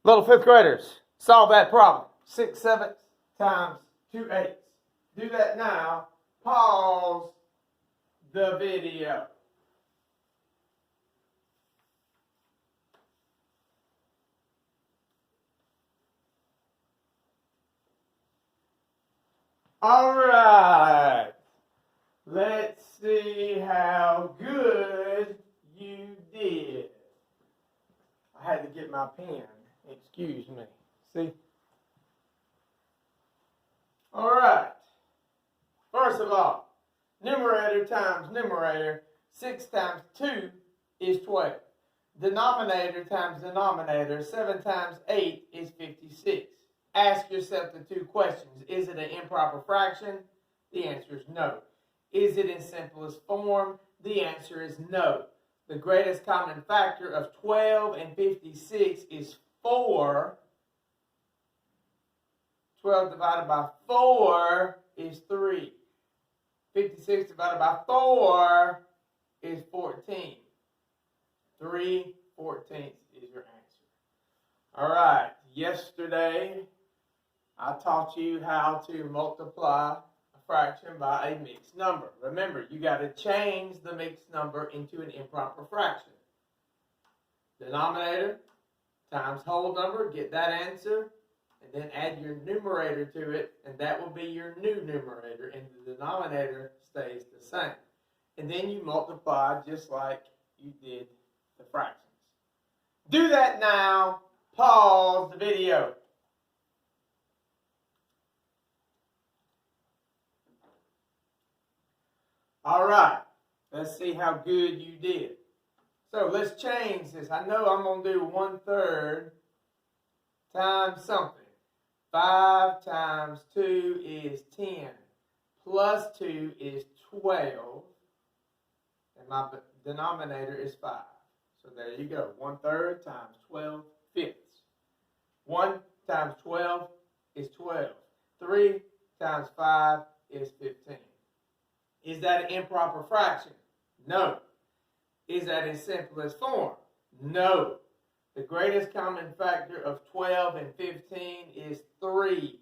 Little fifth graders, solve that problem. 6/7 times 2/8. Do that now. Pause the video. All right. Let's see how good you did. I had to get my pen. Excuse me. See? All right. First of all, numerator times numerator. 6 times 2 is 12. Denominator times denominator. 7 times 8 is 56. Ask yourself the two questions. Is it an improper fraction? The answer is no. Is it in simplest form? The answer is no. The greatest common factor of 12 and 56 is 4. 12 divided by 4 is 3. 56 divided by 4 is 14. 3/14 is your answer. All right. Yesterday, I taught you how to multiply a fraction by a mixed number. Remember, you got to change the mixed number into an improper fraction. Denominator times whole number, get that answer, and then add your numerator to it, and that will be your new numerator, and the denominator stays the same. And then you multiply just like you did the fractions. Do that now. Pause the video. All right, let's see how good you did. So let's change this. I know I'm going to do 1/3 times something. 5 times 2 is 10. Plus 2 is 12. And my denominator is 5. So there you go. 1/3 times 12/5. 1 times 12 is 12. 3 times 5 is 15. Is that an improper fraction? No. Is that in simplest form? No. The greatest common factor of 12 and 15 is 3.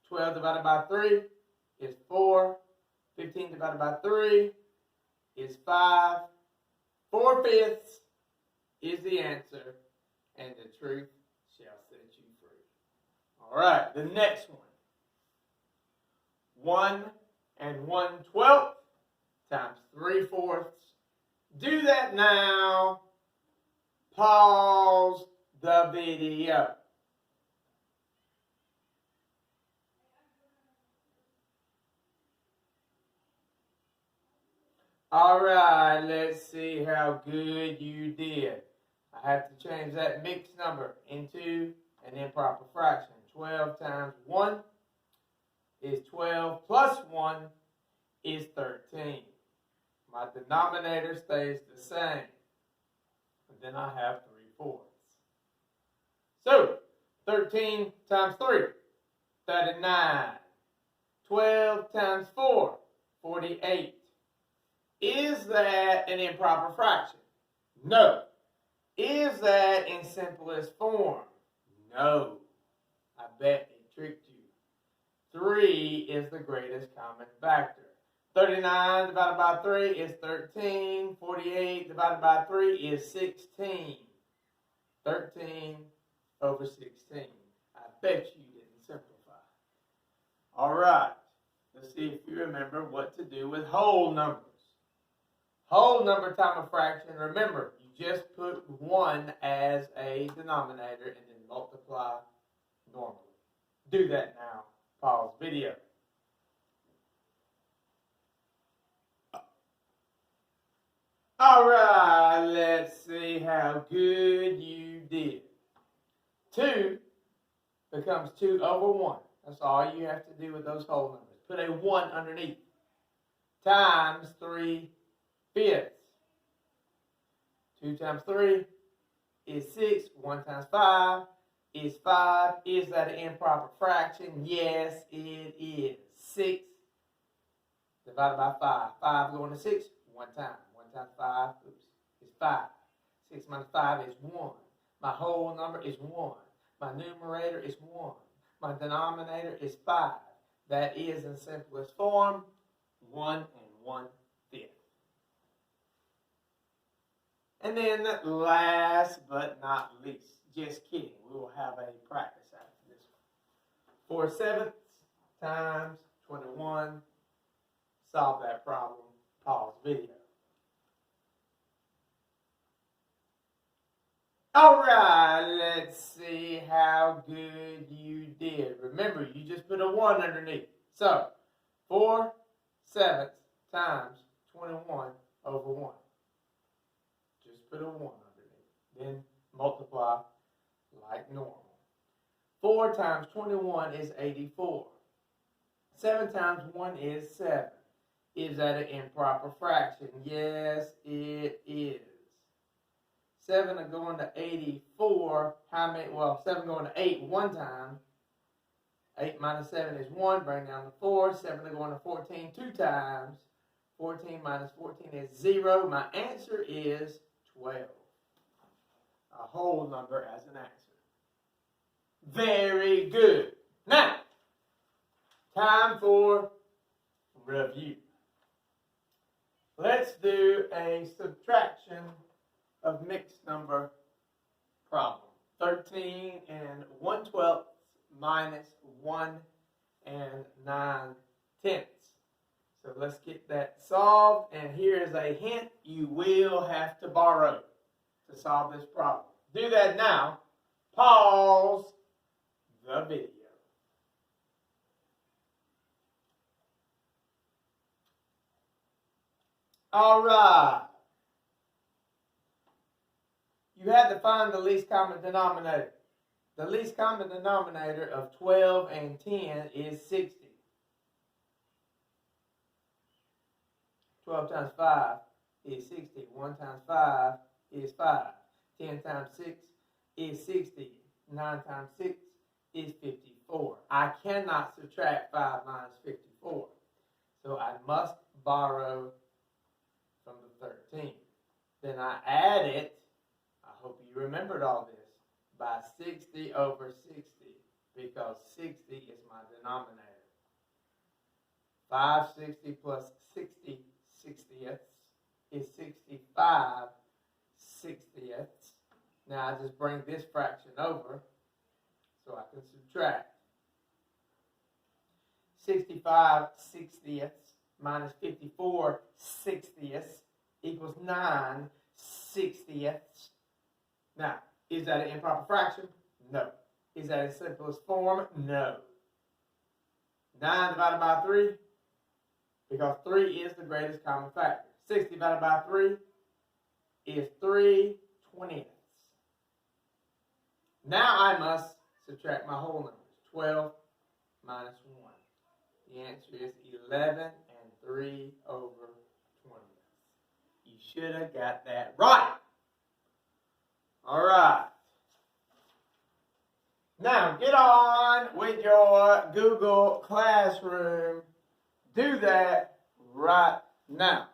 12 divided by 3 is 4. 15 divided by 3 is 5. 4/5 is the answer, and the truth shall set you free. All right, the next one. 1 and 1/12 times 3/4. Do that now. Pause the video. All right, let's see how good you did. I have to change that mixed number into an improper fraction. 12 times 1 is 12 plus 1 is 13. My denominator stays the same. And then I have 3/4. So, 13 times 3, 39. 12 times 4, 48. Is that an improper fraction? No. Is that in simplest form? No. I bet it tricked you. 3 is the greatest common factor. 39 divided by 3 is 13. 48 divided by 3 is 16. 13/16. I bet you didn't simplify. All right. Let's see if you remember what to do with whole numbers. Whole number time a fraction. Remember, you just put 1 as a denominator and then multiply normally. Do that now. Pause video. All right, let's see how good you did. 2 becomes 2/1. That's all you have to do with those whole numbers. Put a 1 underneath. Times 3/5. 2 times 3 is 6. 1 times 5 is 5. Is that an improper fraction? Yes, it is. 6 divided by 5. 5 going to 6 one time. 1 times 5 is 5. 6 minus 5 is 1. My whole number is 1. My numerator is 1. My denominator is 5. That is, in simplest form, 1 1/5. And then last but not least, just kidding, we will have a practice after this one. 4/7 times 21. Solve that problem. Pause video. All right, let's see how good you did. Remember, you just put a 1 underneath. So, 4/7 times 21 over 1. Just put a 1 underneath. Then multiply like normal. 4 times 21 is 84. 7 times 1 is 7. Is that an improper fraction? Yes, it is. 7 going to 84. How many? Well, 7 going to 8 one time. 8 minus 7 is 1. Bring down to 4. 7 going to 14 two times. 14 minus 14 is 0. My answer is 12. A whole number as an answer. Very good. Now, time for review. Let's do a subtraction of mixed number problem. 13 1/12 minus 1 9/10. So let's get that solved. And here is a hint. You will have to borrow to solve this problem. Do that now. Pause the video. All right. You had to find the least common denominator. The least common denominator of 12 and 10 is 60. 12 times 5 is 60. 1 times 5 is 5. 10 times 6 is 60. 9 times 6 is 54. I cannot subtract 5 minus 54. So I must borrow from the 13. Then I add it, I hope you remembered all this, by 60 over 60, because 60 is my denominator. 560 plus 60 sixtieths is 65 sixtieths. Now I just bring this fraction over so I can subtract. 65 sixtieths minus 54 sixtieths equals 9 sixtieths. Now, is that an improper fraction? No. Is that its simplest form? No. 9 divided by 3, because 3 is the greatest common factor. 6 divided by 3 is 3/20. Now I must subtract my whole numbers. 12 minus 1. The answer is 11 3 over 20. You should have got that right. All right. Now get on with your Google Classroom. Do that right now.